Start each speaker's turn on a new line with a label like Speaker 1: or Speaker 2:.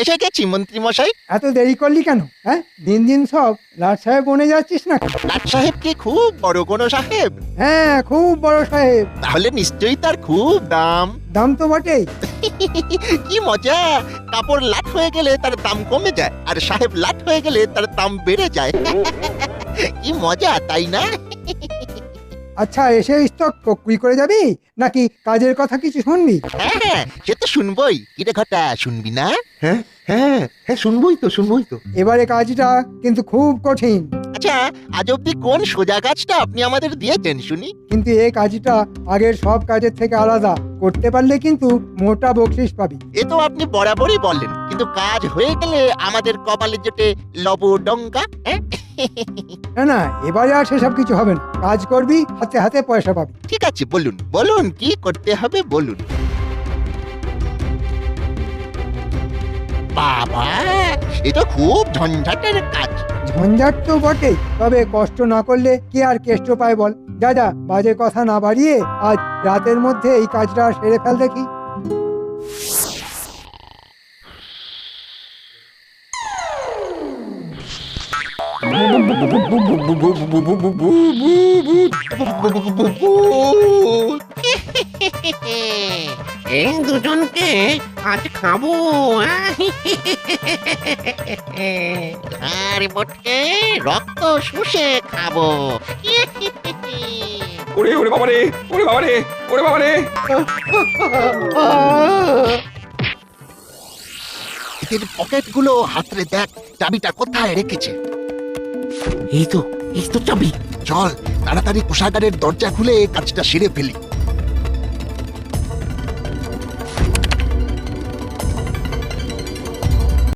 Speaker 1: এসে গেছি মন্ত্রী মশাই।
Speaker 2: এত দেরি করলি কেন? হ্যাঁ, দিন দিন সব লাট সাহেব বনে যাচ্ছিস না?
Speaker 1: লাট সাহেব কি খুব বড় কোনো সাহেব?
Speaker 2: হ্যাঁ, খুব বড় সাহেব।
Speaker 1: তাহলে নিশ্চয়ই তার খুব দাম।
Speaker 2: দাম তো বটেই।
Speaker 1: কি মজা! কাপড় লাট হয়ে গেলে তার দাম কমে যায়, আর সাহেব লাট হয়ে গেলে তার দাম বেড়ে যায়। কি মজা, তাই না?
Speaker 2: আচ্ছা, এসে স্টক কক্রি করে যাবি নাকি কাজের কথা কিছু শুনবি?
Speaker 1: হ্যাঁ, সে তো শুনবই। কিরে ঘটা, শুনবি না?
Speaker 3: হ্যাঁ হ্যাঁ হ্যাঁ, শুনবই তো।
Speaker 2: এবারে কাজটা কিন্তু খুব কঠিন,
Speaker 1: আচ্ছা, আজ অব্দি কোন সোজা কাজটা আপনি আমাদের দিয়েছেন শুনি?
Speaker 2: কিন্তু এই কাজটা আগের সব কাজের থেকে আলাদা। করতে পারলে কিন্তু মোটা বকশিস পাবি।
Speaker 1: এ তো আপনি বরাবরই বললেন, কিন্তু কাজ হয়ে গেলে আমাদের কপালে জোটে লবডঙ্কা। হ্যাঁ,
Speaker 2: না না, এবারে আর সেসব কিছু হবে না। কাজ করবি, হাতে হাতে পয়সা পাবি।
Speaker 1: ঠিক আছে, বলুন বলুন কি করতে হবে বলুন। বাবা, এ তো খুব ঝঞ্ঝাটের কাজ।
Speaker 2: ঝঞ্ঝাট তো বটেই, তবে কষ্ট না করলে কে আর কেষ্ট পায় বল। যা যা, বাজে কথা না বাড়িয়ে আজ রাতের মধ্যে এই কাজটা সেরে ফেল দেখি।
Speaker 4: এই দুজনকে আজ খাবো।
Speaker 1: আর মোটকে রক্ত শুষে খাবো।
Speaker 3: ওরে ওরে বাবা রে, ওরে বাবা রে, ওরে বাবা রে।
Speaker 1: এদের পকেটগুলো হাতড়ে দেখ, চাবিটা কোথায় রেখেছে।
Speaker 4: এই তো চাবি।
Speaker 1: চল তাড়াতাড়ি কোষাগারের দরজা খুলে কাজটা সেরে ফেলি।